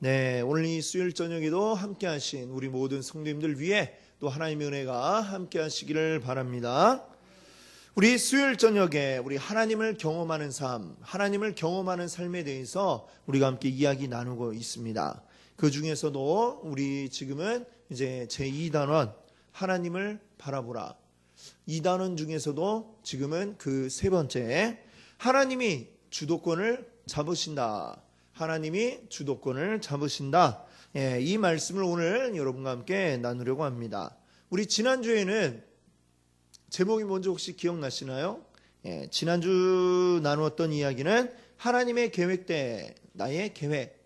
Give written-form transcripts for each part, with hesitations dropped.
네, 오늘 이 수요일 저녁에도 함께 하신 우리 모든 성도님들 위해 또 하나님의 은혜가 함께 하시기를 바랍니다. 우리 수요일 저녁에 우리 하나님을 경험하는 삶, 하나님을 경험하는 삶에 대해서 우리가 함께 이야기 나누고 있습니다. 그 중에서도 우리 지금은 이제 제2단원 하나님을 바라보라. 2단원 중에서도 지금은 그 세 번째, 하나님이 주도권을 잡으신다. 하나님이 주도권을 잡으신다. 이 말씀을 오늘 여러분과 함께 나누려고 합니다. 우리 지난주에는 제목이 뭔지 혹시 기억나시나요? 지난주 나누었던 이야기는 하나님의 계획대 나의 계획.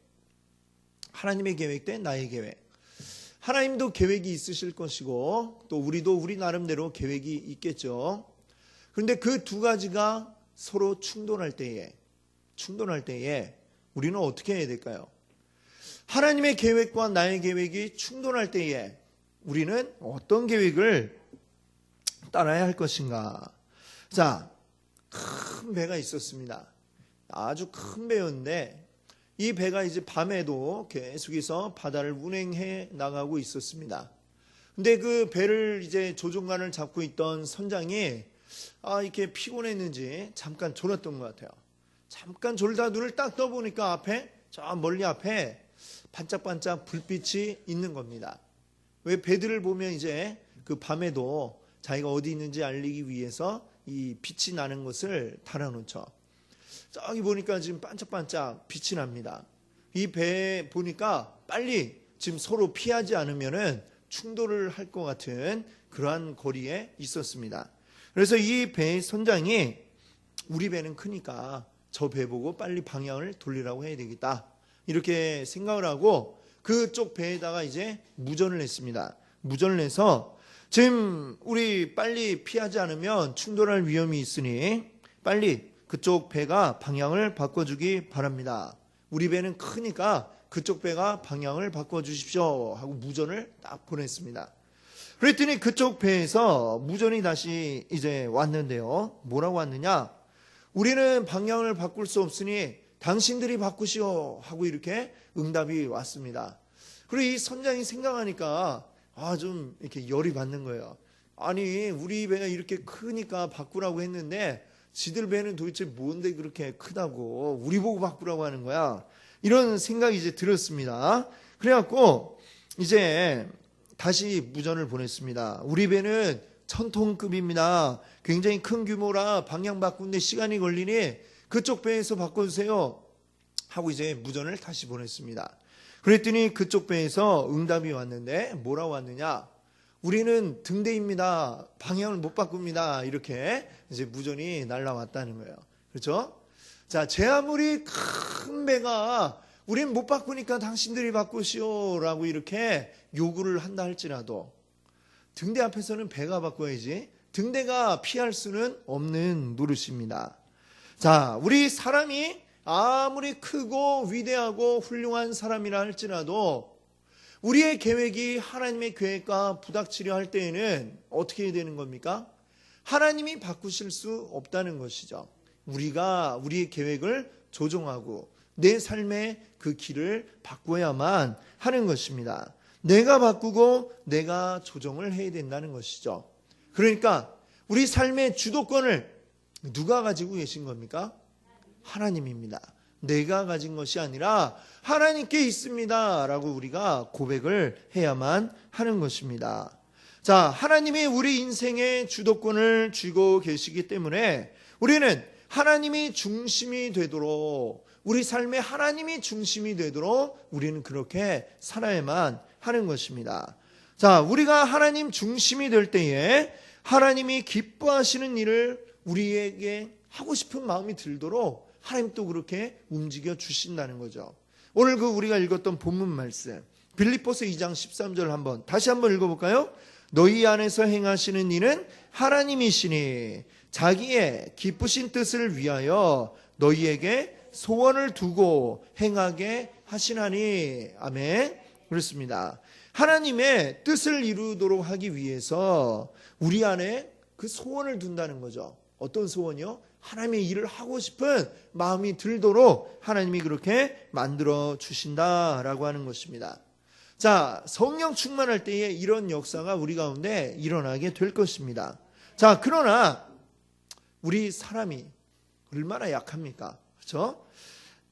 하나님의 계획대 나의 계획. 하나님도 계획이 있으실 것이고 또 우리도 우리 나름대로 계획이 있겠죠. 그런데 그 두 가지가 서로 충돌할 때에 우리는 어떻게 해야 될까요? 하나님의 계획과 나의 계획이 충돌할 때에 우리는 어떤 계획을 따라야 할 것인가? 자, 큰 배가 있었습니다. 아주 큰 배였는데 이 배가 이제 밤에도 계속해서 바다를 운행해 나가고 있었습니다. 근데 그 배를 이제 조종관을 잡고 있던 선장이 이렇게 피곤했는지 잠깐 졸았던 것 같아요. 잠깐 졸다 눈을 딱 떠보니까 앞에, 저 멀리 앞에 반짝반짝 불빛이 있는 겁니다. 왜 배들을 보면 이제 그 밤에도 자기가 어디 있는지 알리기 위해서 이 빛이 나는 것을 달아놓죠. 저기 보니까 지금 반짝반짝 빛이 납니다. 이 배 보니까 빨리 지금 서로 피하지 않으면은 충돌을 할 것 같은 그러한 거리에 있었습니다. 그래서 이 배의 선장이 우리 배는 크니까 저 배 보고 빨리 방향을 돌리라고 해야 되겠다. 이렇게 생각을 하고 그쪽 배에다가 이제 무전을 했습니다. 무전을 해서 지금 우리 빨리 피하지 않으면 충돌할 위험이 있으니 빨리 그쪽 배가 방향을 바꿔주기 바랍니다. 우리 배는 크니까 그쪽 배가 방향을 바꿔주십시오 하고 무전을 딱 보냈습니다. 그랬더니 그쪽 배에서 무전이 다시 이제 왔는데요. 뭐라고 왔느냐? 우리는 방향을 바꿀 수 없으니 당신들이 바꾸시오 하고 이렇게 응답이 왔습니다. 그리고 이 선장이 생각하니까 좀 이렇게 열이 받는 거예요. 아니 우리 배가 이렇게 크니까 바꾸라고 했는데 지들 배는 도대체 뭔데 그렇게 크다고 우리 보고 바꾸라고 하는 거야. 이런 생각이 이제 들었습니다. 그래갖고 이제 다시 무전을 보냈습니다. 우리 배는 1000톤급입니다. 굉장히 큰 규모라 방향 바꾸는데 시간이 걸리니 그쪽 배에서 바꿔주세요 하고 이제 무전을 다시 보냈습니다. 그랬더니 그쪽 배에서 응답이 왔는데 뭐라고 왔느냐? 우리는 등대입니다. 방향을 못 바꿉니다. 이렇게 이제 무전이 날라왔다는 거예요. 그렇죠? 자, 제 아무리 큰 배가 우린 못 바꾸니까 당신들이 바꾸시오라고 이렇게 요구를 한다 할지라도 등대 앞에서는 배가 바꿔야지 등대가 피할 수는 없는 노릇입니다. 자, 우리 사람이 아무리 크고 위대하고 훌륭한 사람이라 할지라도 우리의 계획이 하나님의 계획과 부닥치려 할 때에는 어떻게 해야 되는 겁니까? 하나님이 바꾸실 수 없다는 것이죠. 우리가 우리의 계획을 조종하고 내 삶의 그 길을 바꿔야만 하는 것입니다. 내가 바꾸고 내가 조정을 해야 된다는 것이죠. 그러니까 우리 삶의 주도권을 누가 가지고 계신 겁니까? 하나님입니다. 내가 가진 것이 아니라 하나님께 있습니다 라고 우리가 고백을 해야만 하는 것입니다. 자, 하나님이 우리 인생의 주도권을 쥐고 계시기 때문에 우리는 하나님이 중심이 되도록 우리 삶에 하나님이 중심이 되도록 우리는 그렇게 살아야만 하는 것입니다. 자, 우리가 하나님 중심이 될 때에 하나님이 기뻐하시는 일을 우리에게 하고 싶은 마음이 들도록 하나님 또 그렇게 움직여 주신다는 거죠. 오늘 그 우리가 읽었던 본문 말씀 빌립보서 2장 13절 다시 한번 읽어볼까요? 너희 안에서 행하시는 일은 하나님이시니 자기의 기쁘신 뜻을 위하여 너희에게 소원을 두고 행하게 하시나니. 아멘. 그렇습니다. 하나님의 뜻을 이루도록 하기 위해서 우리 안에 그 소원을 둔다는 거죠. 어떤 소원이요? 하나님의 일을 하고 싶은 마음이 들도록 하나님이 그렇게 만들어 주신다라고 하는 것입니다. 자, 성령 충만할 때에 이런 역사가 우리 가운데 일어나게 될 것입니다. 자, 그러나 우리 사람이 얼마나 약합니까? 그렇죠?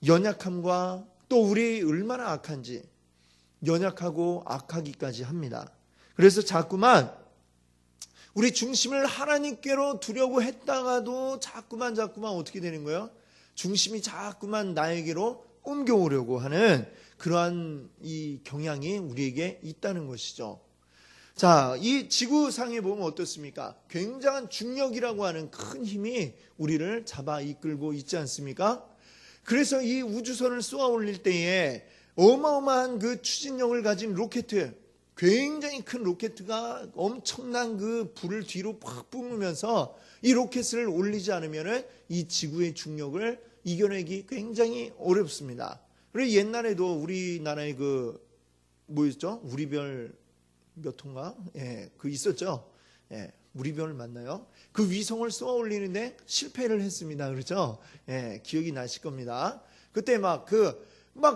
연약함과 또 우리 얼마나 악한지, 연약하고 악하기까지 합니다. 그래서 자꾸만 우리 중심을 하나님께로 두려고 했다가도 자꾸만 어떻게 되는 거예요? 중심이 자꾸만 나에게로 옮겨오려고 하는 그러한 이 경향이 우리에게 있다는 것이죠. 자, 이 지구상에 보면 어떻습니까? 굉장한 중력이라고 하는 큰 힘이 우리를 잡아 이끌고 있지 않습니까? 그래서 이 우주선을 쏘아 올릴 때에 어마어마한 그 추진력을 가진 로켓, 굉장히 큰 로켓가 엄청난 그 불을 뒤로 팍 뿜으면서 이 로켓을 올리지 않으면 이 지구의 중력을 이겨내기 굉장히 어렵습니다. 그리고 옛날에도 우리나라에 그 뭐였죠? 우리별 몇 호인가? 예, 그 있었죠. 예, 우리별 맞나요? 그 위성을 쏘아 올리는데 실패를 했습니다. 그렇죠? 예, 기억이 나실 겁니다. 그때 막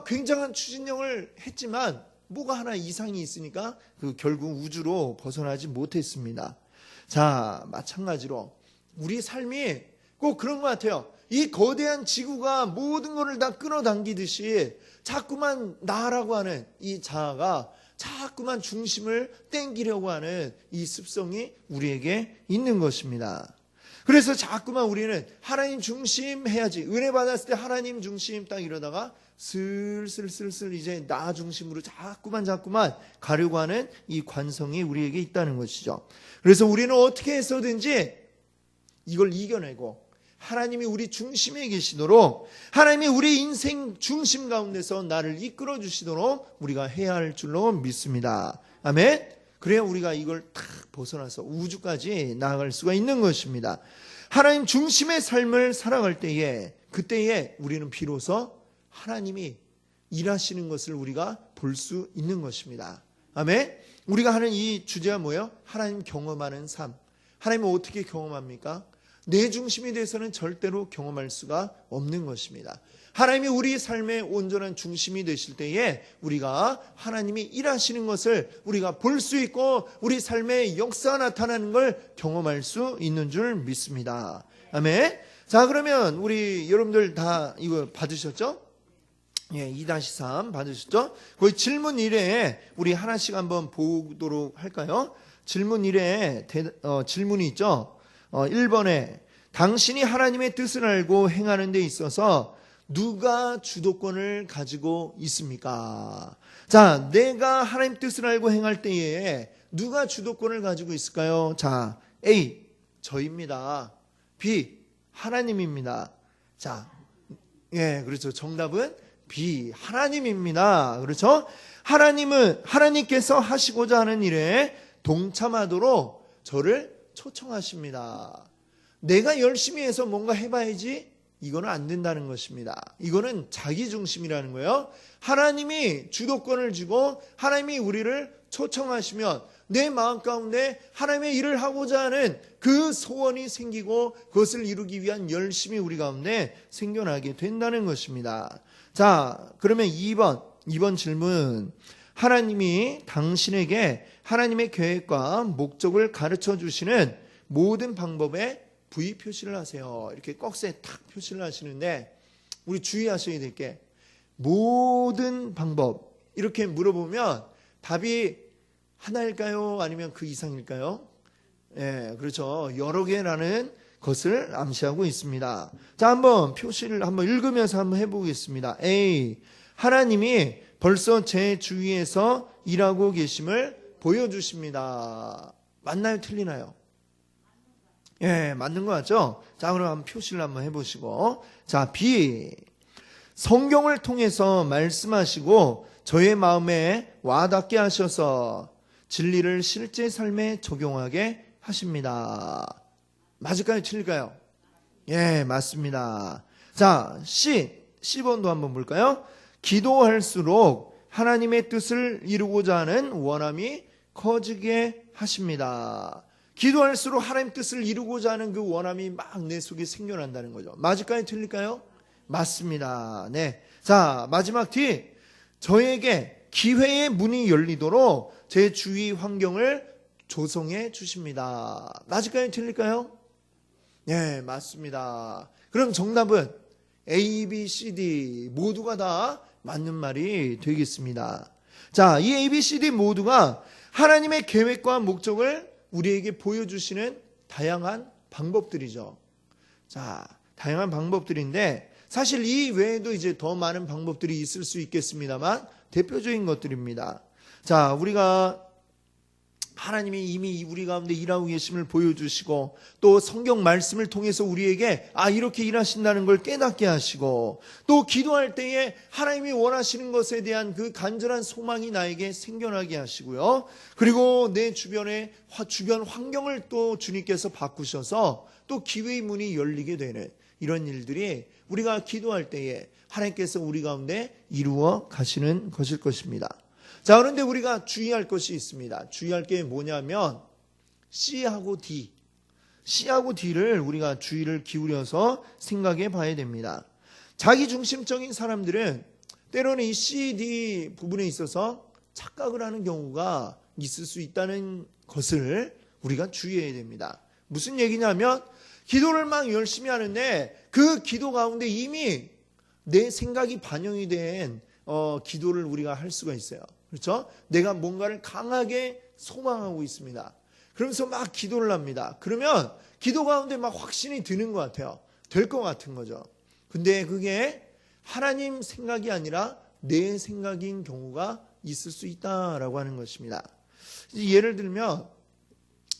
굉장한 추진력을 했지만 뭐가 하나 이상이 있으니까 결국 우주로 벗어나지 못했습니다. 자, 마찬가지로 우리 삶이 꼭 그런 것 같아요. 이 거대한 지구가 모든 것을 다 끌어당기듯이 자꾸만 나라고 하는 이 자아가 자꾸만 중심을 땡기려고 하는 이 습성이 우리에게 있는 것입니다. 그래서 자꾸만 우리는 하나님 중심 해야지, 은혜 받았을 때 하나님 중심 딱 이러다가 슬슬 이제 나 중심으로 자꾸만 가려고 하는 이 관성이 우리에게 있다는 것이죠. 그래서 우리는 어떻게 해서든지 이걸 이겨내고 하나님이 우리 중심에 계시도록, 하나님이 우리 인생 중심 가운데서 나를 이끌어 주시도록 우리가 해야 할 줄로 믿습니다. 아멘. 그래야 우리가 이걸 탁 벗어나서 우주까지 나아갈 수가 있는 것입니다. 하나님 중심의 삶을 살아갈 때에, 그때에 우리는 비로소 하나님이 일하시는 것을 우리가 볼 수 있는 것입니다. 아멘. 우리가 하는 이 주제가 뭐예요? 하나님 경험하는 삶. 하나님은 어떻게 경험합니까? 내 중심이 돼서는 절대로 경험할 수가 없는 것입니다. 하나님이 우리 삶의 온전한 중심이 되실 때에 우리가 하나님이 일하시는 것을 우리가 볼 수 있고 우리 삶의 역사가 나타나는 걸 경험할 수 있는 줄 믿습니다. 아멘. 자, 그러면 우리 여러분들 다 이거 받으셨죠? 예, 2-3 받으셨죠? 거기 질문 1에 우리 하나씩 한번 보도록 할까요? 질문 1에 질문이 있죠? 1번에 당신이 하나님의 뜻을 알고 행하는 데 있어서 누가 주도권을 가지고 있습니까? 자, 내가 하나님 뜻을 알고 행할 때에 누가 주도권을 가지고 있을까요? 자, A, 저입니다. B, 하나님입니다. 자, 예, 그렇죠. 정답은 B, 하나님입니다. 그렇죠? 하나님께서 하시고자 하는 일에 동참하도록 저를 초청하십니다. 내가 열심히 해서 뭔가 해봐야지, 이거는 안 된다는 것입니다. 이거는 자기 중심이라는 거예요. 하나님이 주도권을 주고 하나님이 우리를 초청하시면 내 마음 가운데 하나님의 일을 하고자 하는 그 소원이 생기고 그것을 이루기 위한 열심이 우리 가운데 생겨나게 된다는 것입니다. 자, 그러면 2번 질문. 하나님이 당신에게 하나님의 계획과 목적을 가르쳐 주시는 모든 방법에 V 표시를 하세요. 이렇게 꺽쇠 탁 표시를 하시는데 우리 주의하셔야 될 게, 모든 방법 이렇게 물어보면 답이 하나일까요? 아니면 그 이상일까요? 예, 그렇죠. 여러 개라는 것을 암시하고 있습니다. 자, 한번 표시를 한번 읽으면서 한번 해보겠습니다. A, 하나님이 벌써 제 주위에서 일하고 계심을 보여주십니다. 맞나요? 틀리나요? 예, 맞는 것 같죠? 자, 그럼 한번 표시를 한번 해보시고. 자, B, 성경을 통해서 말씀하시고 저의 마음에 와닿게 하셔서 진리를 실제 삶에 적용하게 하십니다. 맞을까요? 틀릴까요? 예, 맞습니다. 자, C번도 한번 볼까요? 기도할수록 하나님의 뜻을 이루고자 하는 원함이 커지게 하십니다. 기도할수록 하나님 뜻을 이루고자 하는 그 원함이 막 내 속에 생겨난다는 거죠. 맞을까요? 틀릴까요? 맞습니다. 네. 자, 마지막 T. 저에게 기회의 문이 열리도록 제 주위 환경을 조성해 주십니다. 맞을까요? 틀릴까요? 네, 맞습니다. 그럼 정답은 A, B, C, D 모두가 다 맞는 말이 되겠습니다. 자, 이 A, B, C, D 모두가 하나님의 계획과 목적을 우리에게 보여주시는 다양한 방법들이죠. 자, 다양한 방법들인데 사실 이 외에도 이제 더 많은 방법들이 있을 수 있겠습니다만 대표적인 것들입니다. 자, 우리가 하나님이 이미 우리 가운데 일하고 계심을 보여주시고 또 성경 말씀을 통해서 우리에게 이렇게 일하신다는 걸 깨닫게 하시고 또 기도할 때에 하나님이 원하시는 것에 대한 그 간절한 소망이 나에게 생겨나게 하시고요. 그리고 내 주변 환경을 또 주님께서 바꾸셔서 또 기회의 문이 열리게 되는 이런 일들이 우리가 기도할 때에 하나님께서 우리 가운데 이루어 가시는 것일 것입니다. 자, 그런데 우리가 주의할 것이 있습니다. 주의할 게 뭐냐면 C하고 D. C하고 D를 우리가 주의를 기울여서 생각해 봐야 됩니다. 자기중심적인 사람들은 때로는 이 C, D 부분에 있어서 착각을 하는 경우가 있을 수 있다는 것을 우리가 주의해야 됩니다. 무슨 얘기냐면 기도를 막 열심히 하는데 그 기도 가운데 이미 내 생각이 반영이 된 기도를 우리가 할 수가 있어요. 그렇죠? 내가 뭔가를 강하게 소망하고 있습니다. 그러면서 막 기도를 합니다. 그러면 기도 가운데 막 확신이 드는 것 같아요. 될 것 같은 거죠. 근데 그게 하나님 생각이 아니라 내 생각인 경우가 있을 수 있다라고 하는 것입니다. 예를 들면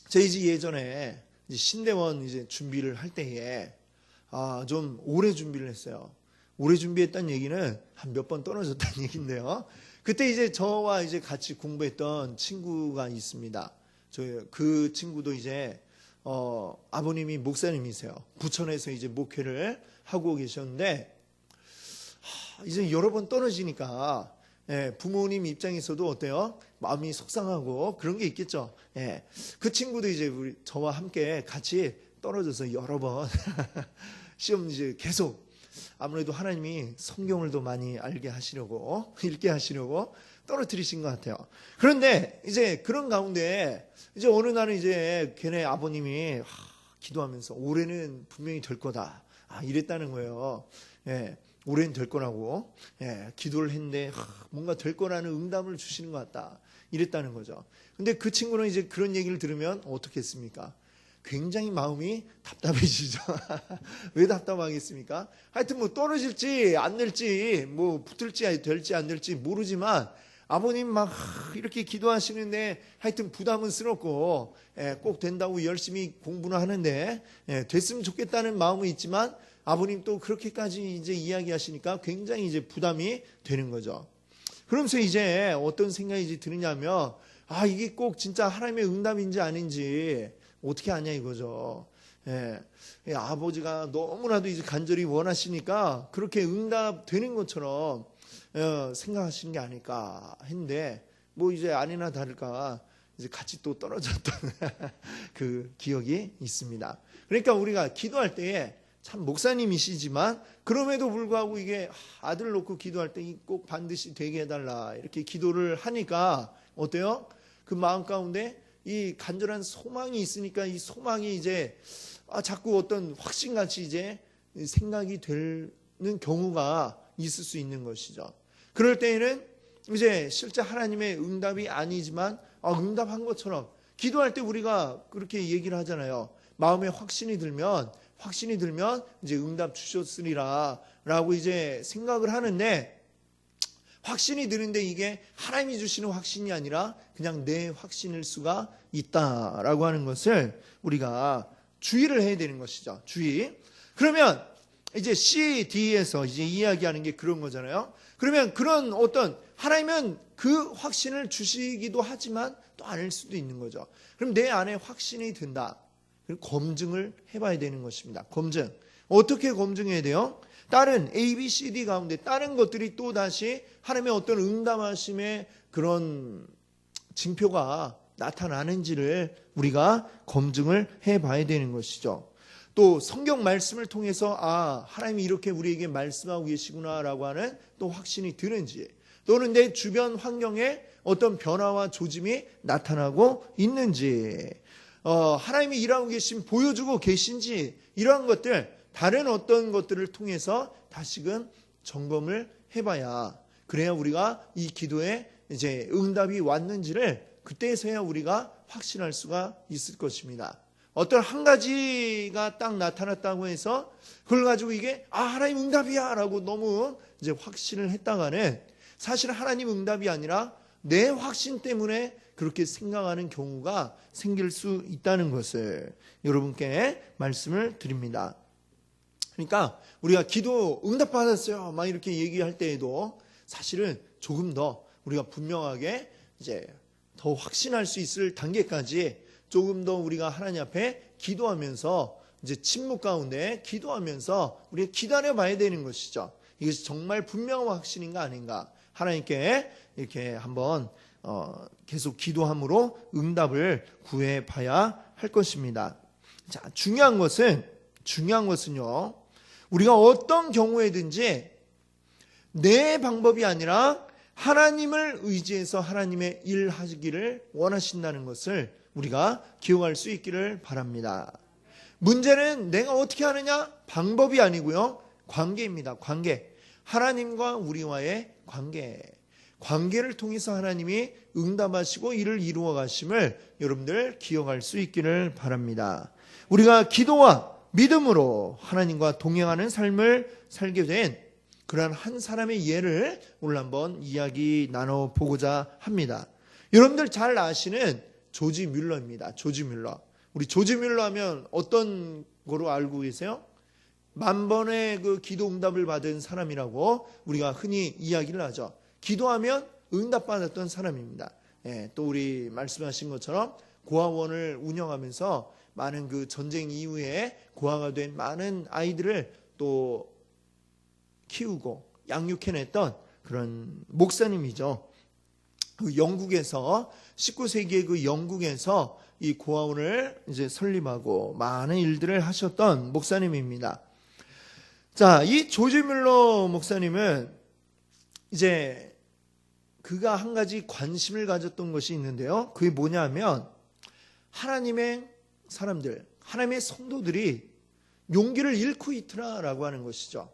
제가 이제 예전에 신대원 이제 준비를 할 때에 좀 오래 준비를 했어요. 오래 준비했다는 얘기는 한 몇 번 떨어졌다는 얘기인데요. 그때 이제 저와 이제 같이 공부했던 친구가 있습니다. 그 친구도 이제 아버님이 목사님이세요. 부천에서 이제 목회를 하고 계셨는데 이제 여러 번 떨어지니까 부모님 입장에서도 어때요? 마음이 속상하고 그런 게 있겠죠. 그 친구도 이제 저와 함께 같이 떨어져서 여러 번 시험 이제 계속 아무래도 하나님이 성경을 더 많이 알게 하시려고 읽게 하시려고 떨어뜨리신 것 같아요. 그런데 이제 그런 가운데 이제 어느 날은 이제 걔네 아버님이 기도하면서 올해는 분명히 될 거다 이랬다는 거예요. 올해는 될 거라고 기도를 했는데 뭔가 될 거라는 응답을 주시는 것 같다 이랬다는 거죠. 근데 그 친구는 이제 그런 얘기를 들으면 어떻게 했습니까? 굉장히 마음이 답답해지죠. 왜 답답하겠습니까? 하여튼 뭐 떨어질지 안 될지 뭐 붙을지 될지 안 될지 모르지만 아버님 막 이렇게 기도하시는데 하여튼 부담은 스럽고 꼭 된다고 열심히 공부는 하는데 됐으면 좋겠다는 마음은 있지만 아버님 또 그렇게까지 이제 이야기하시니까 굉장히 이제 부담이 되는 거죠. 그러면서 이제 어떤 생각이 드느냐면 이게 꼭 진짜 하나님의 응답인지 아닌지 어떻게 아냐 이거죠. 아버지가 너무나도 이제 간절히 원하시니까 그렇게 응답되는 것처럼 생각하시는 게 아닐까 했는데 뭐 이제 아니나 다를까 이제 같이 또 떨어졌던 그 기억이 있습니다. 그러니까 우리가 기도할 때에 참 목사님이시지만 그럼에도 불구하고 이게 아들 놓고 기도할 때 꼭 반드시 되게 해달라 이렇게 기도를 하니까 어때요? 그 마음 가운데 이 간절한 소망이 있으니까 이 소망이 이제 자꾸 어떤 확신같이 이제 생각이 되는 경우가 있을 수 있는 것이죠. 그럴 때에는 이제 실제 하나님의 응답이 아니지만 응답한 것처럼 기도할 때 우리가 그렇게 얘기를 하잖아요. 마음에 확신이 들면 이제 응답 주셨으리라 라고 이제 생각을 하는데 확신이 드는데 이게 하나님이 주시는 확신이 아니라 그냥 내 확신일 수가 있다라고 하는 것을 우리가 주의를 해야 되는 것이죠. 주의. 그러면 이제 C, D에서 이제 이야기하는 게 그런 거잖아요. 그러면 그런 어떤 하나님은 그 확신을 주시기도 하지만 또 아닐 수도 있는 거죠. 그럼 내 안에 확신이 든다. 검증을 해봐야 되는 것입니다. 검증. 어떻게 검증해야 돼요? 다른 A, B, C, D 가운데 다른 것들이 또 다시 하나님의 어떤 응답하심의 그런 징표가 나타나는지를 우리가 검증을 해봐야 되는 것이죠. 또 성경 말씀을 통해서 하나님이 이렇게 우리에게 말씀하고 계시구나라고 하는 또 확신이 드는지, 또는 내 주변 환경에 어떤 변화와 조짐이 나타나고 있는지, 하나님이 일하고 계신, 보여주고 계신지, 이러한 것들, 다른 어떤 것들을 통해서 다시금 점검을 해봐야, 그래야 우리가 이 기도에 이제 응답이 왔는지를 그때서야 우리가 확신할 수가 있을 것입니다. 어떤 한 가지가 딱 나타났다고 해서 그걸 가지고 이게 하나님 응답이야 라고 너무 이제 확신을 했다가는 사실 하나님 응답이 아니라 내 확신 때문에 그렇게 생각하는 경우가 생길 수 있다는 것을 여러분께 말씀을 드립니다. 그러니까 우리가 기도 응답받았어요 막 이렇게 얘기할 때에도 사실은 조금 더 우리가 분명하게 이제 더 확신할 수 있을 단계까지 조금 더 우리가 하나님 앞에 기도하면서, 이제 침묵 가운데 기도하면서 우리가 기다려 봐야 되는 것이죠. 이것이 정말 분명한 확신인가 아닌가, 하나님께 이렇게 한번 계속 기도함으로 응답을 구해 봐야 할 것입니다. 자, 중요한 것은요, 우리가 어떤 경우에든지 내 방법이 아니라 하나님을 의지해서 하나님의 일하기를 원하신다는 것을 우리가 기억할 수 있기를 바랍니다. 문제는 내가 어떻게 하느냐, 방법이 아니고요, 관계입니다. 관계. 하나님과 우리와의 관계를 통해서 하나님이 응답하시고 이를 이루어 가심을 여러분들 기억할 수 있기를 바랍니다. 우리가 기도와 믿음으로 하나님과 동행하는 삶을 살게 된 그러한 한 사람의 예를 오늘 한번 이야기 나눠보고자 합니다. 여러분들 잘 아시는 조지 뮬러입니다. 조지 뮬러. 우리 조지 뮬러 하면 어떤 거로 알고 계세요? 10,000번의 그 기도 응답을 받은 사람이라고 우리가 흔히 이야기를 하죠. 기도하면 응답받았던 사람입니다. 또 우리 말씀하신 것처럼 고아원을 운영하면서 많은 그 전쟁 이후에 고아가 된 많은 아이들을 또 키우고 양육해냈던 그런 목사님이죠. 그 영국에서 19세기의 그 영국에서 이 고아원을 이제 설립하고 많은 일들을 하셨던 목사님입니다. 자, 이 조지 뮬러 목사님은 이제 그가 한 가지 관심을 가졌던 것이 있는데요. 그게 뭐냐면 하나님의 사람들, 하나님의 성도들이 용기를 잃고 있더라라고 하는 것이죠.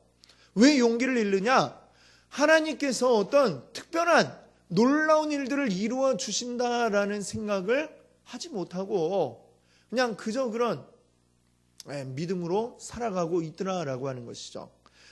왜 용기를 잃느냐? 하나님께서 어떤 특별한 놀라운 일들을 이루어 주신다라는 생각을 하지 못하고 그냥 그저 그런 믿음으로 살아가고 있더라라고 하는 것이죠.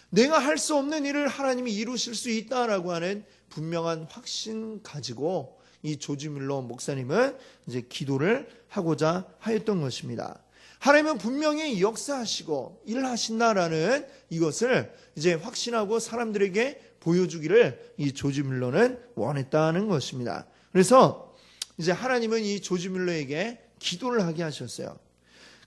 내가 할 수 없는 일을 하나님이 이루실 수 있다라고 하는 분명한 확신 가지고 이 조지 뮬러 목사님은 이제 기도를 하고자 하였던 것입니다. 하나님은 분명히 역사하시고 일하신다라는 이것을 이제 확신하고 사람들에게 보여주기를 이 조지 뮬러는 원했다는 것입니다. 그래서 이제 하나님은 이 조지 뮬러에게 기도를 하게 하셨어요.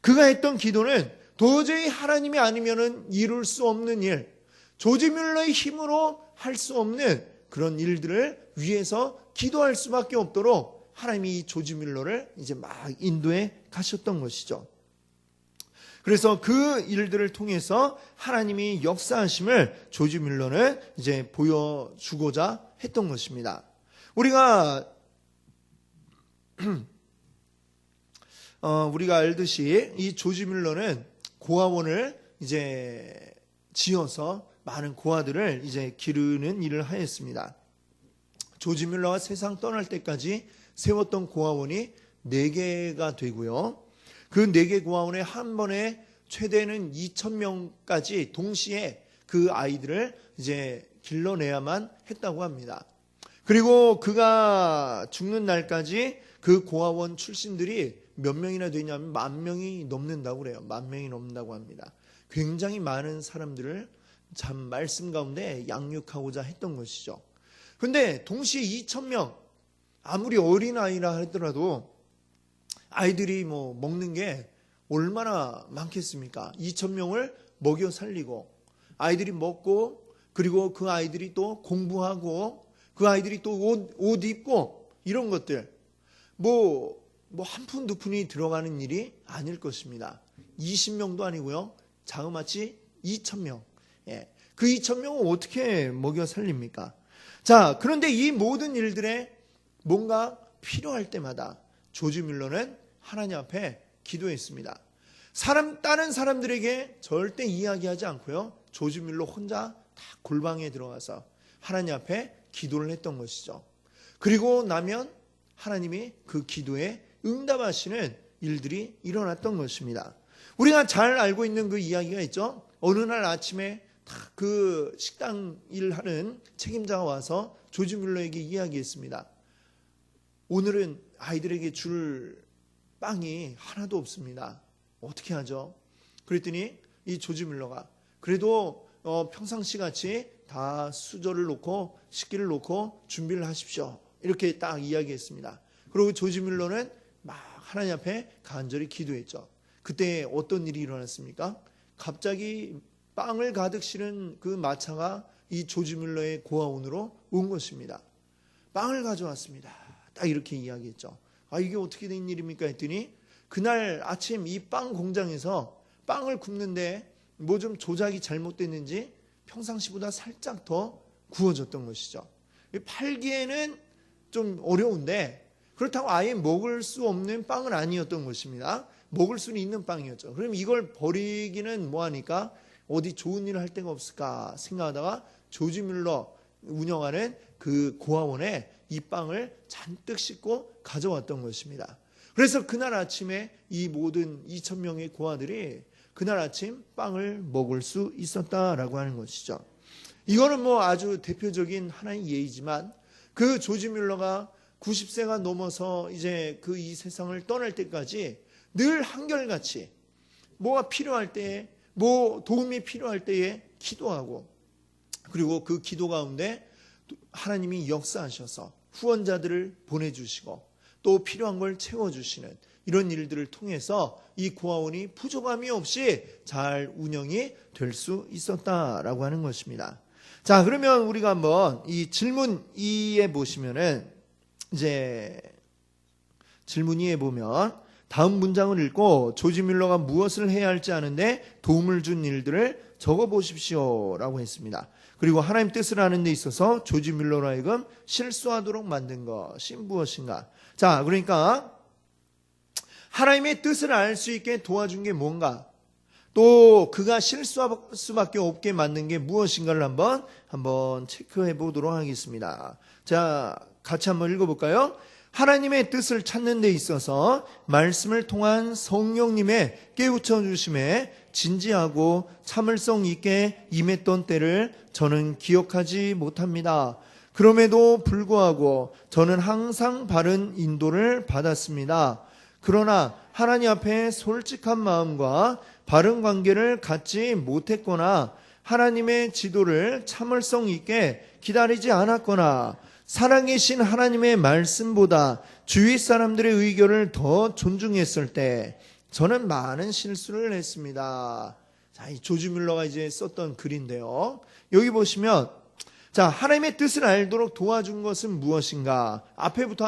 그가 했던 기도는 도저히 하나님이 아니면은 이룰 수 없는 일, 조지 뮬러의 힘으로 할 수 없는 그런 일들을 위해서 기도할 수밖에 없도록 하나님이 이 조지 뮬러를 이제 막 인도해 가셨던 것이죠. 그래서 그 일들을 통해서 하나님이 역사하심을 조지 뮬러는 이제 보여주고자 했던 것입니다. 우리가 알듯이 이 조지 뮬러는 고아원을 이제 지어서 많은 고아들을 이제 기르는 일을 하였습니다. 조지 뮬러가 세상 떠날 때까지 세웠던 고아원이 4개가 되고요. 그 4개 고아원에 한 번에 최대는 2,000명까지 동시에 그 아이들을 이제 길러내야만 했다고 합니다. 그리고 그가 죽는 날까지 그 고아원 출신들이 몇 명이나 되냐면 10,000명이 넘는다고 그래요. 10,000명이 넘는다고 합니다. 굉장히 많은 사람들을 참 말씀 가운데 양육하고자 했던 것이죠. 근데 동시에 2,000명, 아무리 어린아이라 하더라도 아이들이 먹는 게 얼마나 많겠습니까? 2,000명을 먹여 살리고 아이들이 먹고 그리고 그 아이들이 또 공부하고 그 아이들이 또 옷 입고 이런 것들 한 푼, 두 푼이 들어가는 일이 아닐 것입니다. 20명도 아니고요. 자그마치 2,000명. 예. 그 2,000명은 어떻게 먹여 살립니까? 자, 그런데 이 모든 일들에 뭔가 필요할 때마다 조지 뮬러는 하나님 앞에 기도했습니다. 다른 사람들에게 절대 이야기하지 않고요. 조지 뮬러 혼자 다 골방에 들어가서 하나님 앞에 기도를 했던 것이죠. 그리고 나면 하나님이 그 기도에 응답하시는 일들이 일어났던 것입니다. 우리가 잘 알고 있는 그 이야기가 있죠. 어느 날 아침에 그 식당 일하는 책임자가 와서 조지 뮬러에게 이야기했습니다. 오늘은 아이들에게 줄 빵이 하나도 없습니다. 어떻게 하죠? 그랬더니 이 조지 뮬러가 그래도 평상시 같이 다 수저를 놓고 식기를 놓고 준비를 하십시오. 이렇게 딱 이야기했습니다. 그리고 조지 뮬러는 막 하나님 앞에 간절히 기도했죠. 그때 어떤 일이 일어났습니까? 갑자기 빵을 가득 실은 그 마차가 이 조지 뮬러의 고아원으로 온 것입니다. 빵을 가져왔습니다. 딱 이렇게 이야기했죠. 이게 어떻게 된 일입니까? 했더니 그날 아침 이 빵 공장에서 빵을 굽는데 뭐 좀 조작이 잘못됐는지 평상시보다 살짝 더 구워졌던 것이죠. 팔기에는 좀 어려운데 그렇다고 아예 먹을 수 없는 빵은 아니었던 것입니다. 먹을 수는 있는 빵이었죠. 그럼 이걸 버리기는 뭐하니까 어디 좋은 일을 할 데가 없을까 생각하다가 조지 뮬러 운영하는 그 고아원에 이 빵을 잔뜩 싣고 가져왔던 것입니다. 그래서 그날 아침에 이 모든 2,000명의 고아들이 그날 아침 빵을 먹을 수 있었다라고 하는 것이죠. 이거는 아주 대표적인 하나의 예이지만 그 조지 뮬러가 90세가 넘어서 이제 이 세상을 떠날 때까지 늘 한결같이 뭐가 필요할 때에 도움이 필요할 때에 기도하고 그리고 그 기도 가운데 하나님이 역사하셔서 후원자들을 보내주시고 또 필요한 걸 채워주시는 이런 일들을 통해서 이 고아원이 부족함이 없이 잘 운영이 될 수 있었다라고 하는 것입니다. 자, 그러면 우리가 한번 이 질문 2에 보시면은 이제 질문 2에 보면 다음 문장을 읽고 조지 뮬러가 무엇을 해야 할지 아는데 도움을 준 일들을 적어 보십시오 라고 했습니다. 그리고 하나님 뜻을 아는 데 있어서 조지 뮬러로 하여금 실수하도록 만든 것이 무엇인가? 자, 그러니까 하나님의 뜻을 알 수 있게 도와준 게 뭔가? 또 그가 실수할 수밖에 없게 만든 게 무엇인가를 한번 체크해 보도록 하겠습니다. 자, 같이 한번 읽어볼까요? 하나님의 뜻을 찾는 데 있어서 말씀을 통한 성령님의 깨우쳐 주심에 진지하고 참을성 있게 임했던 때를 저는 기억하지 못합니다. 그럼에도 불구하고 저는 항상 바른 인도를 받았습니다. 그러나 하나님 앞에 솔직한 마음과 바른 관계를 갖지 못했거나 하나님의 지도를 참을성 있게 기다리지 않았거나 살아계신 하나님의 말씀보다 주위 사람들의 의견을 더 존중했을 때 저는 많은 실수를 했습니다. 자, 이 조지 뮬러가 이제 썼던 글인데요. 여기 보시면 자, 하나님의 뜻을 알도록 도와준 것은 무엇인가? 앞에부터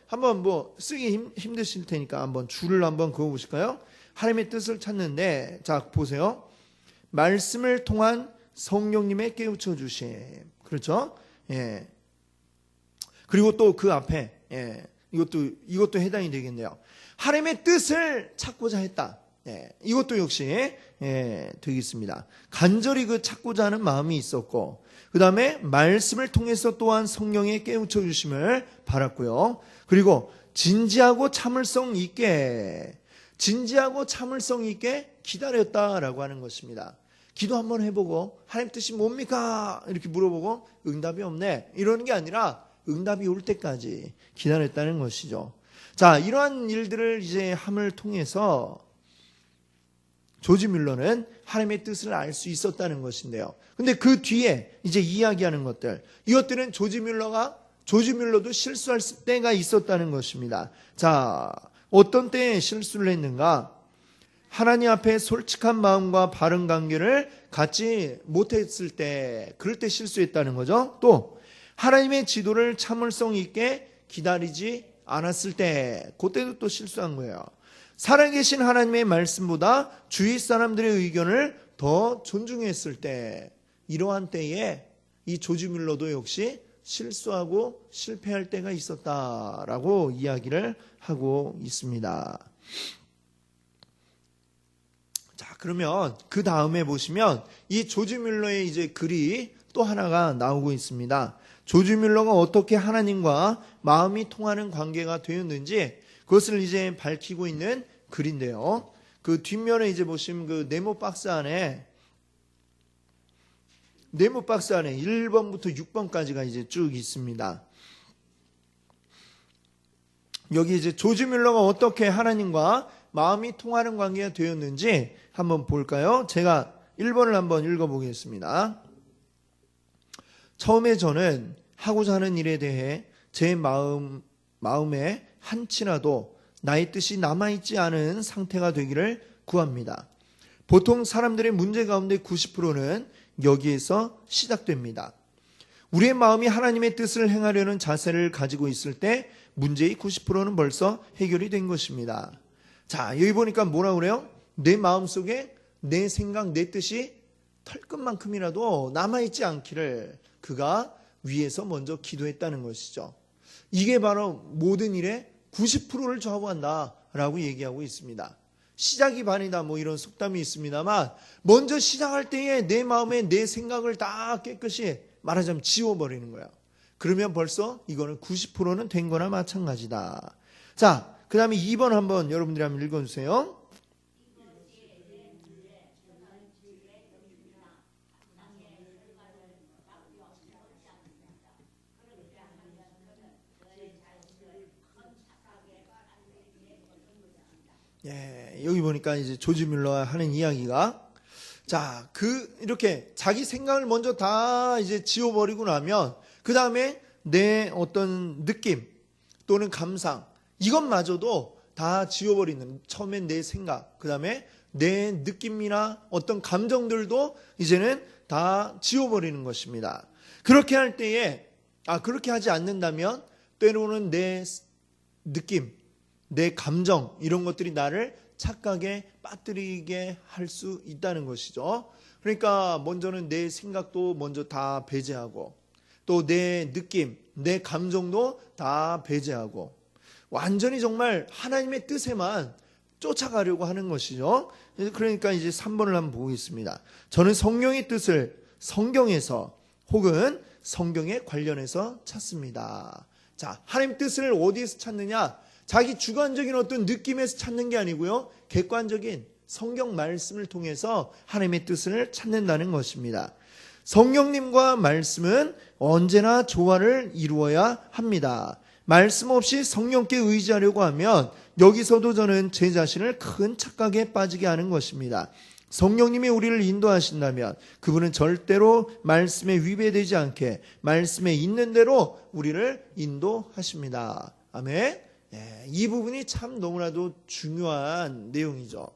한번 쓰기 힘드실 테니까 한번 줄을 한번 그어 보실까요? 하나님의 뜻을 찾는데 자, 보세요. 말씀을 통한 성령님의 깨우쳐 주심. 그렇죠? 예. 그리고 또 그 앞에 이것도 해당이 되겠네요. 하나님의 뜻을 찾고자 했다. 이것도 역시 되겠습니다. 간절히 그 찾고자 하는 마음이 있었고 그 다음에 말씀을 통해서 또한 성령의 깨우쳐 주심을 바랐고요. 그리고 진지하고 참을성 있게 기다렸다라고 하는 것입니다. 기도 한번 해보고 하나님 뜻이 뭡니까? 이렇게 물어보고 응답이 없네 이러는 게 아니라 응답이 올 때까지 기다렸다는 것이죠. 자, 이러한 일들을 이제 함을 통해서 조지 뮬러는 하나님의 뜻을 알 수 있었다는 것인데요. 근데 그 뒤에 이제 이야기하는 이것들은 조지 뮬러도 실수할 때가 있었다는 것입니다. 자, 어떤 때에 실수를 했는가? 하나님 앞에 솔직한 마음과 바른 관계를 갖지 못했을 때, 그럴 때 실수했다는 거죠. 또 하나님의 지도를 참을성 있게 기다리지 않았을 때, 그때도 또 실수한 거예요. 살아계신 하나님의 말씀보다 주위 사람들의 의견을 더 존중했을 때, 이러한 때에 이 조지 뮬러도 역시 실수하고 실패할 때가 있었다라고 이야기를 하고 있습니다. 자, 그러면 그 다음에 보시면 이 조지 뮬러의 이제 글이 또 하나가 나오고 있습니다. 조지 뮬러가 어떻게 하나님과 마음이 통하는 관계가 되었는지 그것을 이제 밝히고 있는 글인데요. 그 뒷면에 이제 보시면 그 네모 박스 안에 1번부터 6번까지가 이제 쭉 있습니다. 여기 이제 조지 뮬러가 어떻게 하나님과 마음이 통하는 관계가 되었는지 한번 볼까요? 제가 1번을 한번 읽어보겠습니다. 처음에 저는 하고자 하는 일에 대해 제 마음에 한치라도 나의 뜻이 남아있지 않은 상태가 되기를 구합니다. 보통 사람들의 문제 가운데 90%는 여기에서 시작됩니다. 우리의 마음이 하나님의 뜻을 행하려는 자세를 가지고 있을 때 문제의 90%는 벌써 해결이 된 것입니다. 자, 여기 보니까 뭐라 그래요? 내 마음속에 내 생각, 내 뜻이 털끝만큼이라도 남아있지 않기를 그가 위에서 먼저 기도했다는 것이죠. 이게 바로 모든 일의 90%를 좌우한다라고 얘기하고 있습니다. 시작이 반이다 뭐 이런 속담이 있습니다만 먼저 시작할 때에 내 마음에 내 생각을 다 깨끗이 말하자면 지워버리는 거야. 그러면 벌써 이거는 90%는 된 거나 마찬가지다. 자, 그 다음에 2번 한번 여러분들이 한번 읽어주세요. 예, 여기 보니까 이제 조지 뮬러가 하는 이야기가 자, 이렇게 자기 생각을 먼저 다 이제 지워버리고 나면 그 다음에 내 어떤 느낌 또는 감상 이것마저도 다 지워버리는 처음엔 내 생각 그 다음에 내 느낌이나 어떤 감정들도 이제는 다 지워버리는 것입니다. 그렇게 할 때에 그렇게 하지 않는다면 때로는 내 느낌 내 감정 이런 것들이 나를 착각에 빠뜨리게 할 수 있다는 것이죠. 그러니까 먼저는 내 생각도 먼저 다 배제하고 또 내 느낌, 내 감정도 다 배제하고 완전히 정말 하나님의 뜻에만 쫓아가려고 하는 것이죠. 그러니까 이제 3번을 한번 보겠습니다. 저는 성령의 뜻을 성경에서 혹은 성경에 관련해서 찾습니다. 자, 하나님 뜻을 어디에서 찾느냐? 자기 주관적인 어떤 느낌에서 찾는 게 아니고요. 객관적인 성경 말씀을 통해서 하나님의 뜻을 찾는다는 것입니다. 성령님과 말씀은 언제나 조화를 이루어야 합니다. 말씀 없이 성령께 의지하려고 하면 여기서도 저는 제 자신을 큰 착각에 빠지게 하는 것입니다. 성령님이 우리를 인도하신다면 그분은 절대로 말씀에 위배되지 않게 말씀에 있는 대로 우리를 인도하십니다. 아멘. 예, 이 부분이 참 너무나도 중요한 내용이죠.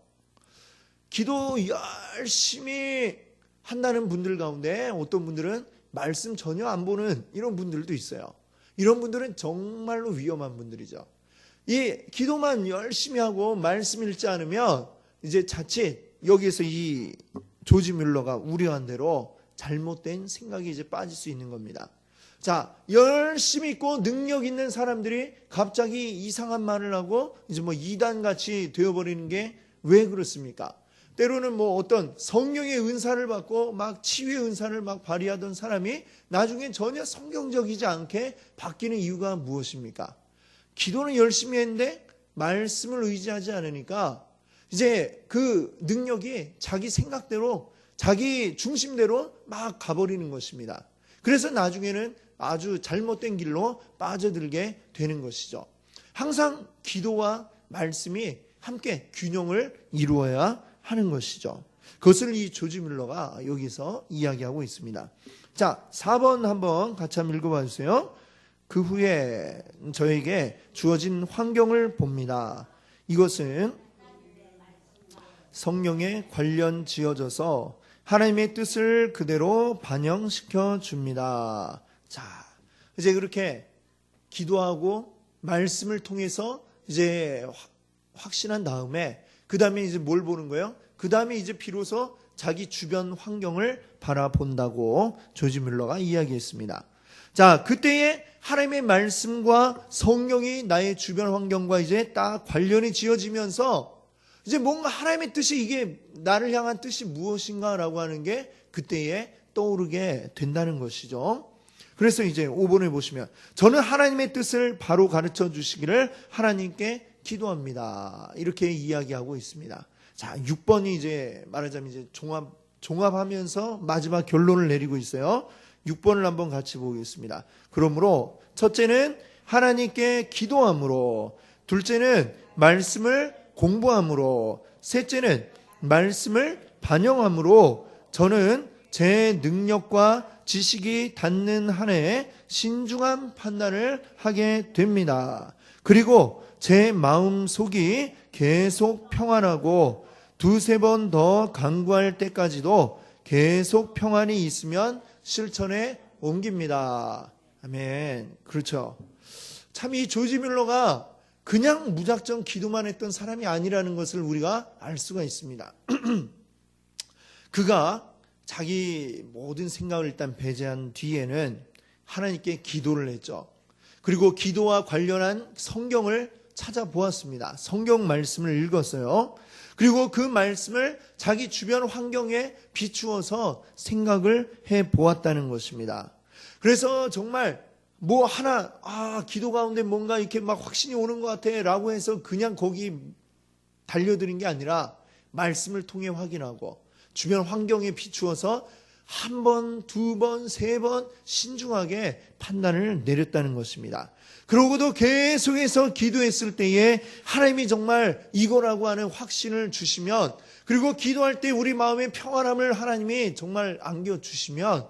기도 열심히 한다는 분들 가운데 어떤 분들은 말씀 전혀 안 보는 이런 분들도 있어요. 이런 분들은 정말로 위험한 분들이죠. 이 기도만 열심히 하고 말씀 읽지 않으면 이제 자칫 여기에서 이 조지 뮬러가 우려한 대로 잘못된 생각이 이제 빠질 수 있는 겁니다. 자, 열심히 있고 능력 있는 사람들이 갑자기 이상한 말을 하고 이제 뭐 이단같이 되어버리는 게 왜 그렇습니까? 때로는 뭐 어떤 성령의 은사를 받고 막 치유의 은사를 막 발휘하던 사람이 나중에 전혀 성경적이지 않게 바뀌는 이유가 무엇입니까? 기도는 열심히 했는데 말씀을 의지하지 않으니까 이제 그 능력이 자기 생각대로 자기 중심대로 막 가버리는 것입니다. 그래서 나중에는 아주 잘못된 길로 빠져들게 되는 것이죠. 항상 기도와 말씀이 함께 균형을 이루어야 하는 것이죠. 그것을 이 조지 뮬러가 여기서 이야기하고 있습니다. 자, 4번 한번 같이 한번 읽어봐 주세요. 그 후에 저에게 주어진 환경을 봅니다. 이것은 성령에 관련 지어져서 하나님의 뜻을 그대로 반영시켜 줍니다. 자, 이제 그렇게 기도하고 말씀을 통해서 이제 확신한 다음에 그 다음에 이제 뭘 보는 거예요? 그 다음에 이제 비로소 자기 주변 환경을 바라본다고 조지 뮬러가 이야기했습니다. 자, 그때에 하나님의 말씀과 성령이 나의 주변 환경과 이제 딱 관련이 지어지면서 이제 뭔가 하나님의 뜻이 이게 나를 향한 뜻이 무엇인가라고 하는 게 그때에 떠오르게 된다는 것이죠. 그래서 이제 5번을 보시면 저는 하나님의 뜻을 바로 가르쳐 주시기를 하나님께 기도합니다. 이렇게 이야기하고 있습니다. 자, 6번이 이제 말하자면 이제 종합하면서 마지막 결론을 내리고 있어요. 6번을 한번 같이 보겠습니다. 그러므로 첫째는 하나님께 기도함으로, 둘째는 말씀을 공부함으로, 셋째는 말씀을 반영함으로 저는 제 능력과 지식이 닿는 한에 신중한 판단을 하게 됩니다. 그리고 제 마음속이 계속 평안하고 두세 번 더 간구할 때까지도 계속 평안이 있으면 실천에 옮깁니다. 아멘. 그렇죠. 참 이 조지 뮬러가 그냥 무작정 기도만 했던 사람이 아니라는 것을 우리가 알 수가 있습니다. 그가 자기 모든 생각을 일단 배제한 뒤에는 하나님께 기도를 했죠. 그리고 기도와 관련한 성경을 찾아보았습니다. 성경 말씀을 읽었어요. 그리고 그 말씀을 자기 주변 환경에 비추어서 생각을 해보았다는 것입니다. 그래서 정말 뭐 하나 기도 가운데 뭔가 이렇게 막 확신이 오는 것 같아 라고 해서 그냥 거기 달려드는 게 아니라 말씀을 통해 확인하고 주변 환경에 비추어서 한 번, 두 번, 세 번 신중하게 판단을 내렸다는 것입니다. 그러고도 계속해서 기도했을 때에 하나님이 정말 이거라고 하는 확신을 주시면, 그리고 기도할 때 우리 마음의 평안함을 하나님이 정말 안겨주시면,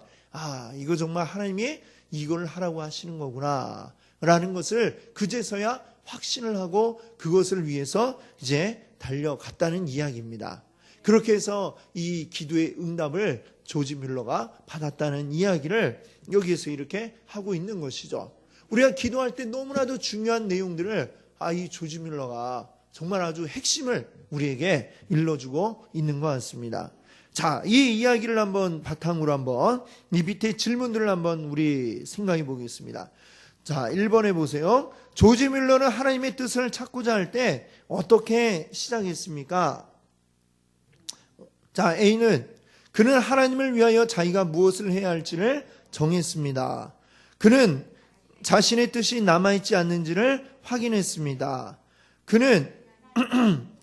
이거 정말 하나님이 이걸 하라고 하시는 거구나 라는 것을 그제서야 확신을 하고 그것을 위해서 이제 달려갔다는 이야기입니다. 그렇게 해서 이 기도의 응답을 조지 뮬러가 받았다는 이야기를 여기에서 이렇게 하고 있는 것이죠. 우리가 기도할 때 너무나도 중요한 내용들을 이 조지 뮬러가 정말 아주 핵심을 우리에게 일러주고 있는 것 같습니다. 자, 이 이야기를 한번 바탕으로 한번 이 밑에 질문들을 한번 우리 생각해 보겠습니다. 자, 1번에 보세요. 조지 뮬러는 하나님의 뜻을 찾고자 할 때 어떻게 시작했습니까? 자, A는 그는 하나님을 위하여 자기가 무엇을 해야 할지를 정했습니다. 그는 자신의 뜻이 남아있지 않는지를 확인했습니다. 그는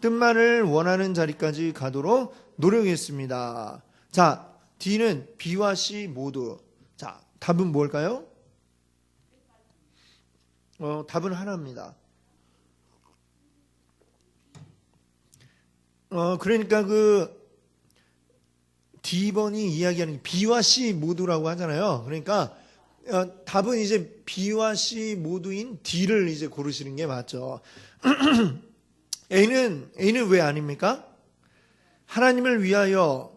뜻만을 원하는 자리까지 가도록 노력했습니다. 자, D는 B와 C 모두. 자, 답은 뭘까요? 답은 하나입니다. 그러니까 D번이 이야기하는 B와 C 모두라고 하잖아요. 그러니까 답은 이제 B와 C 모두인 D를 이제 고르시는 게 맞죠. A는 왜 아닙니까? 하나님을 위하여,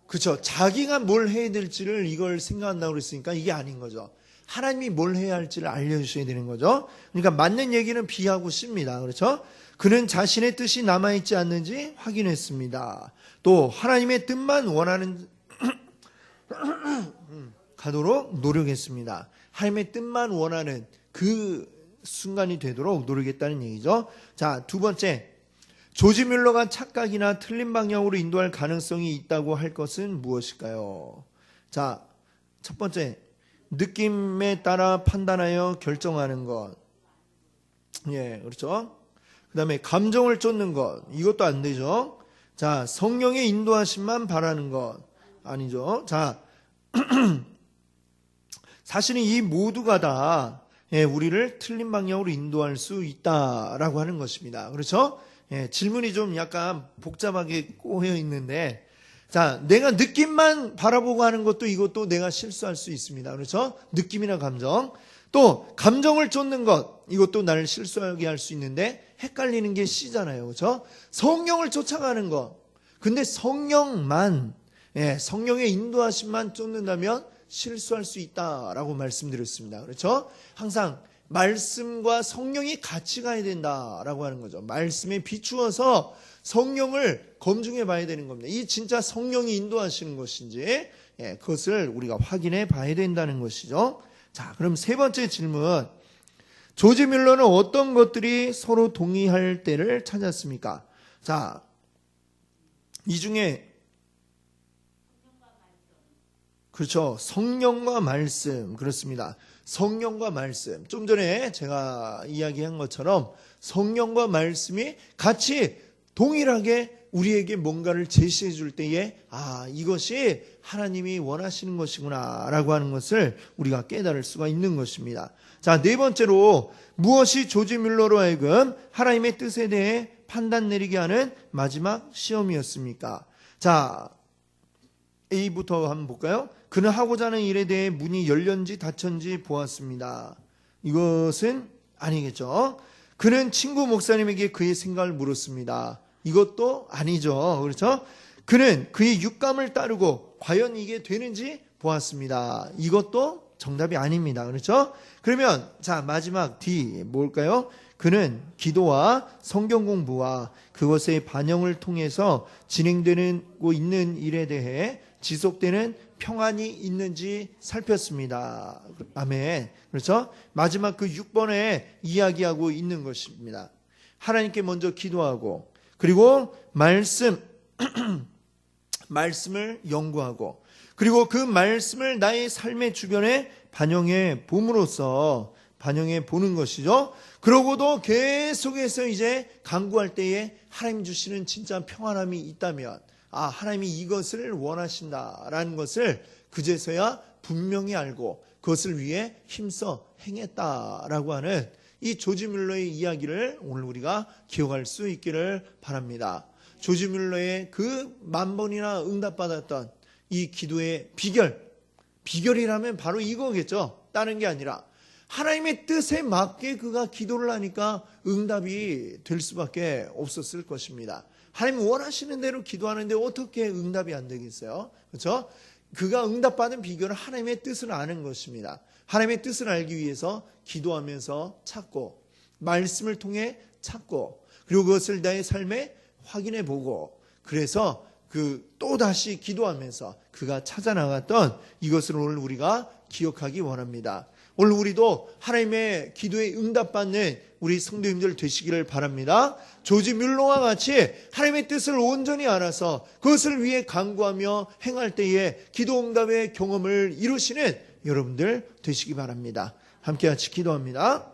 그렇죠. 자기가 뭘 해야 될지를 이걸 생각한다고 그랬으니까 이게 아닌 거죠. 하나님이 뭘 해야 할지를 알려주셔야 되는 거죠. 그러니까 맞는 얘기는 B하고 C입니다. 그렇죠? 그는 자신의 뜻이 남아있지 않는지 확인했습니다. 또 하나님의 뜻만 원하는 가도록 노력했습니다. 하나님의 뜻만 원하는 그 순간이 되도록 노력했다는 얘기죠. 자, 두 번째, 조지 뮬러가 착각이나 틀린 방향으로 인도할 가능성이 있다고 할 것은 무엇일까요? 자, 첫 번째, 느낌에 따라 판단하여 결정하는 것. 예, 그렇죠? 그 다음에 감정을 쫓는 것. 이것도 안 되죠. 자, 성령의 인도하심만 바라는 것. 아니죠. 자, 사실은 이 모두가 다 우리를 틀린 방향으로 인도할 수 있다라고 하는 것입니다. 그렇죠? 질문이 좀 약간 복잡하게 꼬여 있는데, 자, 내가 느낌만 바라보고 하는 것도 이것도 내가 실수할 수 있습니다. 그렇죠? 느낌이나 감정. 또 감정을 쫓는 것, 이것도 나를 실수하게 할 수 있는데 헷갈리는 게 C잖아요. 그렇죠? 성령을 쫓아가는 것. 근데 성령만, 성령의 인도하심만 쫓는다면 실수할 수 있다라고 말씀드렸습니다. 그렇죠? 항상 말씀과 성령이 같이 가야 된다라고 하는 거죠. 말씀에 비추어서 성령을 검증해 봐야 되는 겁니다. 이 진짜 성령이 인도하시는 것인지 그것을 우리가 확인해 봐야 된다는 것이죠. 자, 그럼 세 번째 질문. 조지 뮬러는 어떤 것들이 서로 동의할 때를 찾았습니까? 자, 이 중에 그렇죠. 성령과 말씀. 그렇습니다. 성령과 말씀. 좀 전에 제가 이야기한 것처럼 성령과 말씀이 같이 동일하게 우리에게 뭔가를 제시해 줄 때에 이것이 하나님이 원하시는 것이구나 라고 하는 것을 우리가 깨달을 수가 있는 것입니다. 자, 네 번째로 무엇이 조지 뮬러로 하여금 하나님의 뜻에 대해 판단 내리게 하는 마지막 시험이었습니까? 자, A부터 한번 볼까요? 그는 하고자 하는 일에 대해 문이 열렸는지 닫혔는지 보았습니다. 이것은 아니겠죠. 그는 친구 목사님에게 그의 생각을 물었습니다. 이것도 아니죠. 그렇죠? 그는 그의 육감을 따르고 과연 이게 되는지 보았습니다. 이것도 정답이 아닙니다. 그렇죠? 그러면 자, 마지막 D 뭘까요? 그는 기도와 성경 공부와 그것의 반영을 통해서 진행되고 있는 일에 대해 지속되는 평안이 있는지 살폈습니다. 아멘. 그렇죠? 마지막 그 6번에 이야기하고 있는 것입니다. 하나님께 먼저 기도하고 그리고 말씀을 연구하고 그리고 그 말씀을 나의 삶의 주변에 반영해 봄으로써 반영해 보는 것이죠. 그러고도 계속해서 이제 간구할 때에 하나님 주시는 진짜 평안함이 있다면 하나님이 이것을 원하신다라는 것을 그제서야 분명히 알고 그것을 위해 힘써 행했다라고 하는 이 조지 뮬러의 이야기를 오늘 우리가 기억할 수 있기를 바랍니다. 조지 뮬러의 그 10,000번이나 응답받았던 이 기도의 비결이라면 바로 이거겠죠. 다른 게 아니라 하나님의 뜻에 맞게 그가 기도를 하니까 응답이 될 수밖에 없었을 것입니다. 하나님 원하시는 대로 기도하는데 어떻게 응답이 안 되겠어요? 그렇죠? 그가 응답받은 비결은 하나님의 뜻을 아는 것입니다. 하나님의 뜻을 알기 위해서 기도하면서 찾고 말씀을 통해 찾고 그리고 그것을 나의 삶에 확인해 보고 그래서 또다시 기도하면서 그가 찾아나갔던 이것을 오늘 우리가 기억하기 원합니다. 오늘 우리도 하나님의 기도에 응답받는 우리 성도님들 되시기를 바랍니다. 조지 뮬러와 같이 하나님의 뜻을 온전히 알아서 그것을 위해 간구하며 행할 때에 기도 응답의 경험을 이루시는 여러분들 되시기 바랍니다. 함께 같이 기도합니다.